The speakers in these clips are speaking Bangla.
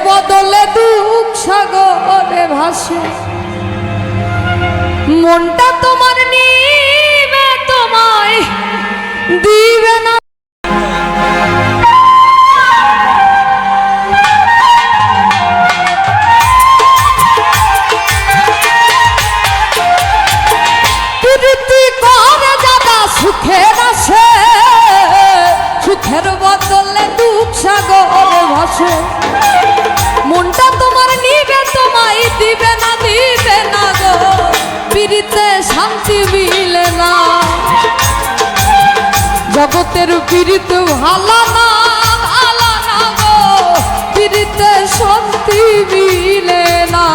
বদলে দুঃখ সাগরে ভাসে মনটা তোমার নিবে তোমায় দিবে না সুখের আসে সুখের বদলে দুঃখ সাগরে ভাসে মনটা তোমার নিবে তোমায় দিবে না গো পিরিতে শান্তি মিলে না জগতের পিরিত ভালো না গো পিরিতে শান্তি মিলে না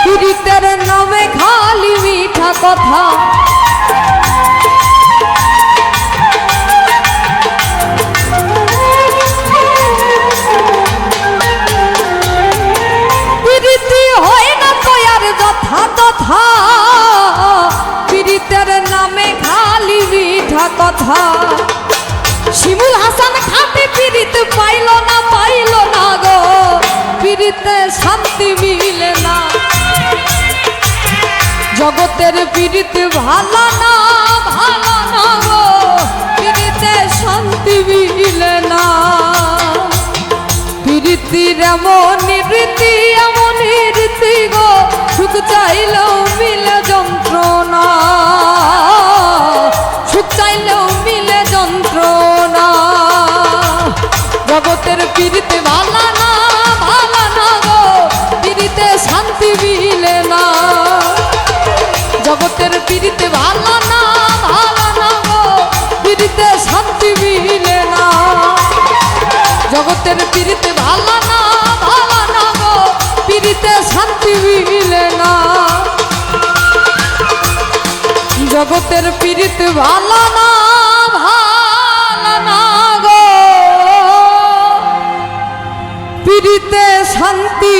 পীড়িতের নামে খালি মিঠা কথা পীড়িতি হয় না তোয়ার যথা তথা পীড়িতের নামে খালি মিঠা কথা শিমুল হাসান খাতে পীড়িত পাইল না গো পীড়িতে শান্তি মিলে না জগতের পীড়িত ভালো না গো পীড়িতে শান্তি মিলে না পীড়িতির এমন রীতি গো সুখ চাইলেও মিলে যন্ত্রণা সুখ চাইলেও মিলে যন্ত্রণা জগতের পীড়িত ভালো না গো পীড়িতে শান্তি মিলে না জগতের পীড়িতে ভালো না গো পীড়িতে শান্তি মিলে না জগতের পীড়িতে ভালো না গো পীড়িতে শান্তি মিলে না জগতের পীড়িতে ভালো না গো পীড়িতে শান্তি